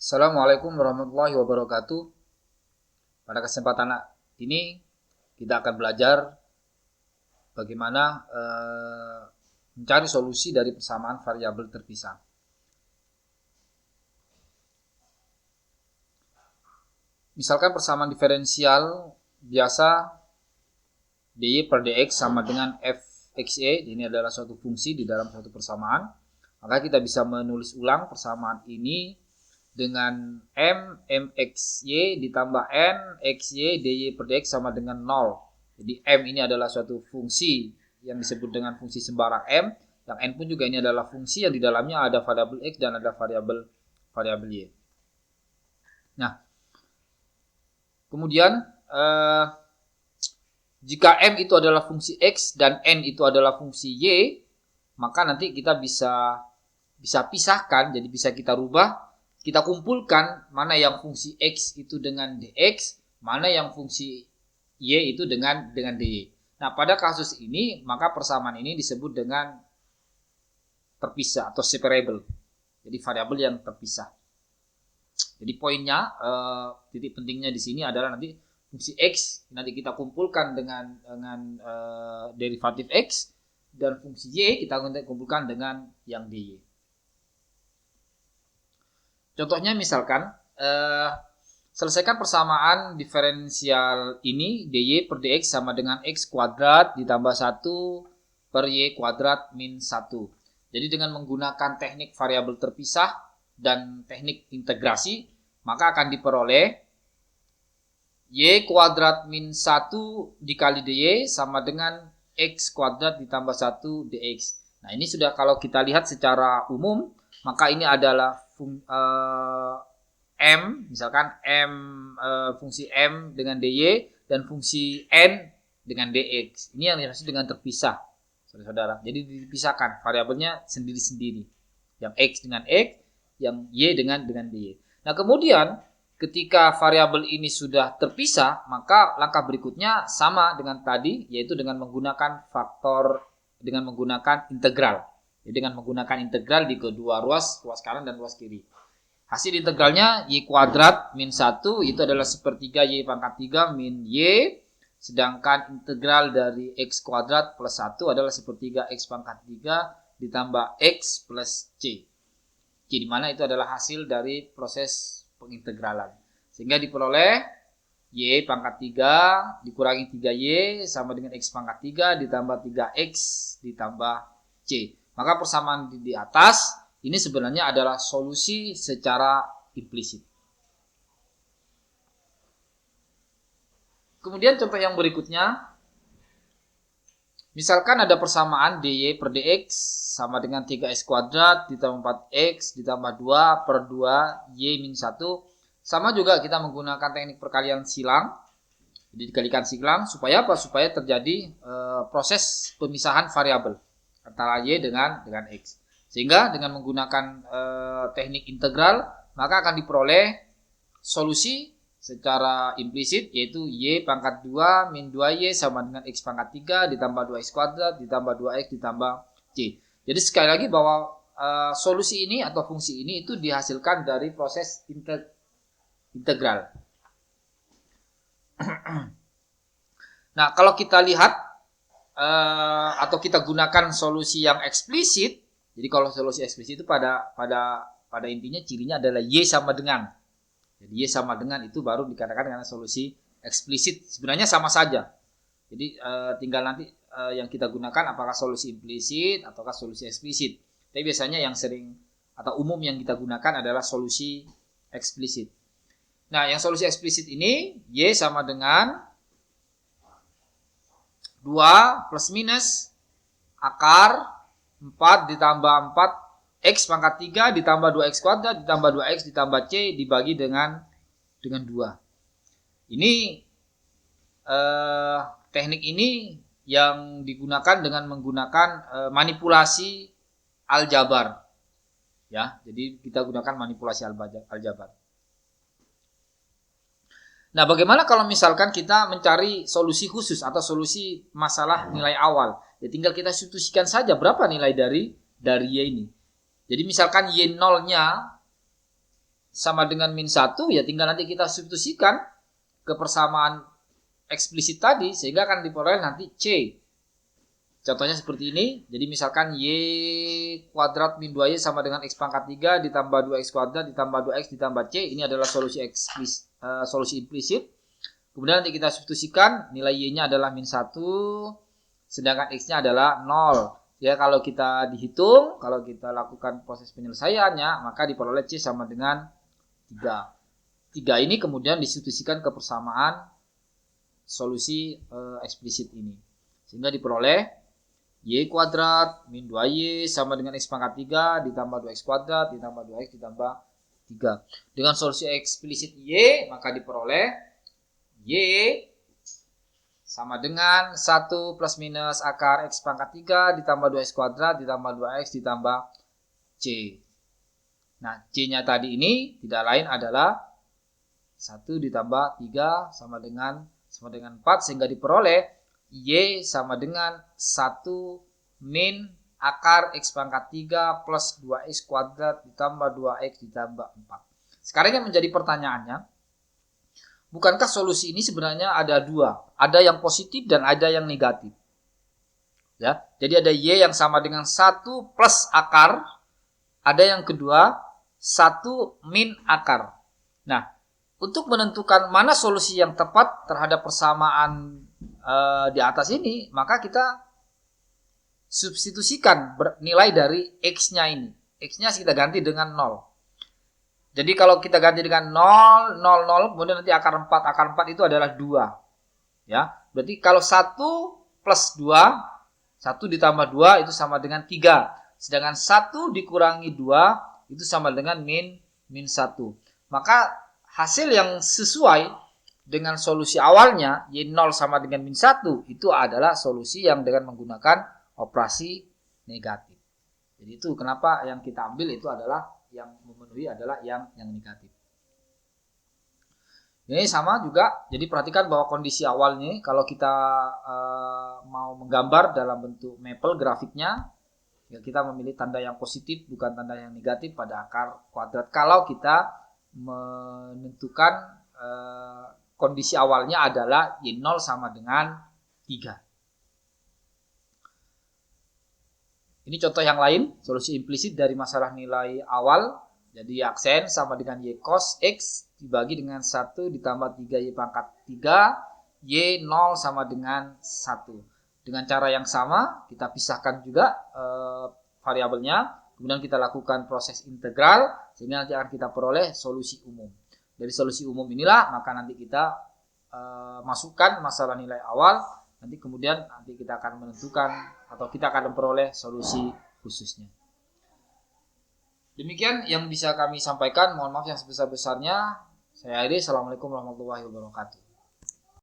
Assalamualaikum warahmatullahi wabarakatuh. Pada kesempatan ini kita akan belajar bagaimana mencari solusi dari persamaan variabel terpisah. Misalkan persamaan diferensial biasa dy per dx sama dengan fxe, ini adalah suatu fungsi di dalam suatu persamaan. Maka kita bisa menulis ulang persamaan ini dengan mxy ditambah n xy dy per dx sama dengan 0. Jadi m ini adalah suatu fungsi yang disebut dengan fungsi sembarang m, yang n pun juga ini adalah fungsi yang di dalamnya ada variabel x dan ada variabel y. Nah, kemudian jika m itu adalah fungsi x dan n itu adalah fungsi y, maka nanti kita bisa pisahkan, jadi bisa kita rubah. Kita kumpulkan mana yang fungsi x itu dengan dx, mana yang fungsi y itu dengan dy. Nah, pada kasus ini maka persamaan ini disebut dengan terpisah atau separable. Jadi variabel yang terpisah. Jadi poinnya, titik pentingnya di sini adalah nanti fungsi x nanti kita kumpulkan dengan derivatif x, dan fungsi y kita kumpulkan dengan yang dy. Contohnya misalkan, selesaikan persamaan diferensial ini dy per dx sama dengan x kuadrat ditambah 1 per y kuadrat min 1. Jadi dengan menggunakan teknik variabel terpisah dan teknik integrasi, maka akan diperoleh y kuadrat min 1 dikali dy sama dengan x kuadrat ditambah 1 dx. Nah, ini sudah kalau kita lihat secara umum, maka ini adalah m, misalkan fungsi m dengan dy dan fungsi n dengan dx. Ini yang dimaksud dengan terpisah, saudara-saudara. Jadi dipisahkan variabelnya sendiri-sendiri. Yang x dengan x, yang y dengan dy. Nah, kemudian ketika variabel ini sudah terpisah, maka langkah berikutnya sama dengan tadi, yaitu dengan menggunakan integral. Jadi dengan menggunakan integral di kedua ruas kanan dan ruas kiri. Hasil integralnya y kuadrat min 1 itu adalah sepertiga y pangkat 3 min y. Sedangkan integral dari x kuadrat plus 1 adalah sepertiga x pangkat 3 ditambah x plus c. Di mana itu adalah hasil dari proses pengintegralan. Sehingga diperoleh y pangkat 3 dikurangi 3y sama dengan x pangkat 3 ditambah 3x ditambah c. Maka persamaan di atas ini sebenarnya adalah solusi secara implisit. Kemudian contoh yang berikutnya, misalkan ada persamaan dy per dx sama dengan 3x kuadrat ditambah 4x ditambah 2 per 2 y min 1. Sama juga kita menggunakan teknik perkalian silang. Jadi dikalikan silang supaya apa? Supaya terjadi proses pemisahan variabel antara y dengan x. Sehingga dengan menggunakan teknik integral, maka akan diperoleh solusi secara implisit, yaitu y pangkat 2 min 2y sama dengan x pangkat 3 ditambah 2x kuadrat ditambah 2x ditambah c. Jadi sekali lagi bahwa solusi ini atau fungsi ini itu dihasilkan dari proses integral. Nah, kalau kita lihat atau kita gunakan solusi yang eksplisit, jadi kalau solusi eksplisit itu pada intinya cirinya adalah y sama dengan. Jadi y sama dengan itu baru dikatakan karena solusi eksplisit. Sebenarnya sama saja. Jadi tinggal nanti yang kita gunakan apakah solusi implisit ataukah solusi eksplisit. Tapi biasanya yang sering atau umum yang kita gunakan adalah solusi eksplisit. Nah, yang solusi eksplisit ini y sama dengan 2 plus minus akar 4 ditambah 4 x pangkat 3 ditambah 2x kuadrat ditambah 2x ditambah c dibagi dengan 2. Ini teknik ini yang digunakan dengan menggunakan manipulasi aljabar. Ya, jadi kita gunakan manipulasi aljabar. Nah, bagaimana kalau misalkan kita mencari solusi khusus atau solusi masalah nilai awal? Ya tinggal kita substitusikan saja berapa nilai dari y ini. Jadi misalkan y0-nya sama dengan min 1, ya tinggal nanti kita substitusikan ke persamaan eksplisit tadi, sehingga akan diperoleh nanti C. Contohnya seperti ini. Jadi misalkan Y kuadrat min 2Y sama dengan X pangkat 3 ditambah 2X kuadrat ditambah 2X ditambah C. Ini adalah solusi solusi implisit. Kemudian nanti kita substitusikan, nilai Y-nya adalah min 1, sedangkan X-nya adalah 0. Ya, kalau kita dihitung, kalau kita lakukan proses penyelesaiannya, maka diperoleh C sama dengan 3. 3 ini kemudian disubstitusikan ke persamaan solusi eksplisit ini. Sehingga diperoleh Y kuadrat min 2Y sama dengan X pangkat 3 ditambah 2X kuadrat ditambah 2X ditambah 3. Dengan solusi eksplisit Y, maka diperoleh Y sama dengan 1 plus minus akar X pangkat 3 ditambah 2X kuadrat ditambah 2X ditambah C. Nah, C-nya tadi ini tidak lain adalah 1 ditambah 3 sama dengan 4, sehingga diperoleh Y sama dengan 1 min akar X pangkat 3 plus 2X kuadrat ditambah 2X ditambah 4. Sekarang yang menjadi pertanyaannya, bukankah solusi ini sebenarnya ada dua? Ada yang positif dan ada yang negatif. Ya, jadi ada Y yang sama dengan 1 plus akar, ada yang kedua 1 min akar. Nah, untuk menentukan mana solusi yang tepat terhadap persamaan di atas ini, maka kita substitusikan nilai dari X-nya ini. X-nya kita ganti dengan 0. Jadi kalau kita ganti dengan 0, 0, 0, kemudian nanti akar 4. Akar 4 itu adalah 2. Ya, berarti kalau 1 plus 2, 1 ditambah 2 itu sama dengan 3. Sedangkan 1 dikurangi 2 itu sama dengan min 1. Maka hasil yang sesuai dengan solusi awalnya, Y0 sama dengan min 1, itu adalah solusi yang dengan menggunakan operasi negatif. Jadi itu kenapa yang kita ambil itu adalah yang memenuhi adalah yang negatif. Ini sama juga, jadi perhatikan bahwa kondisi awalnya kalau kita mau menggambar dalam bentuk maple grafiknya, ya kita memilih tanda yang positif bukan tanda yang negatif pada akar kuadrat. Kalau kita menentukan kondisi awalnya adalah Y0 sama dengan 3. Ini contoh yang lain, solusi implisit dari masalah nilai awal. Jadi aksen sama dengan Y cos X dibagi dengan 1 ditambah 3Y pangkat 3, Y0 sama dengan 1. Dengan cara yang sama, kita pisahkan juga variabelnya. Kemudian kita lakukan proses integral, sehingga nanti akan kita peroleh solusi umum. Dari solusi umum inilah maka nanti kita masukkan masalah nilai awal, nanti kemudian kita akan menentukan atau kita akan memperoleh solusi khususnya. Demikian yang bisa kami sampaikan, mohon maaf yang sebesar-besarnya. Saya akhiri, assalamualaikum warahmatullahi wabarakatuh.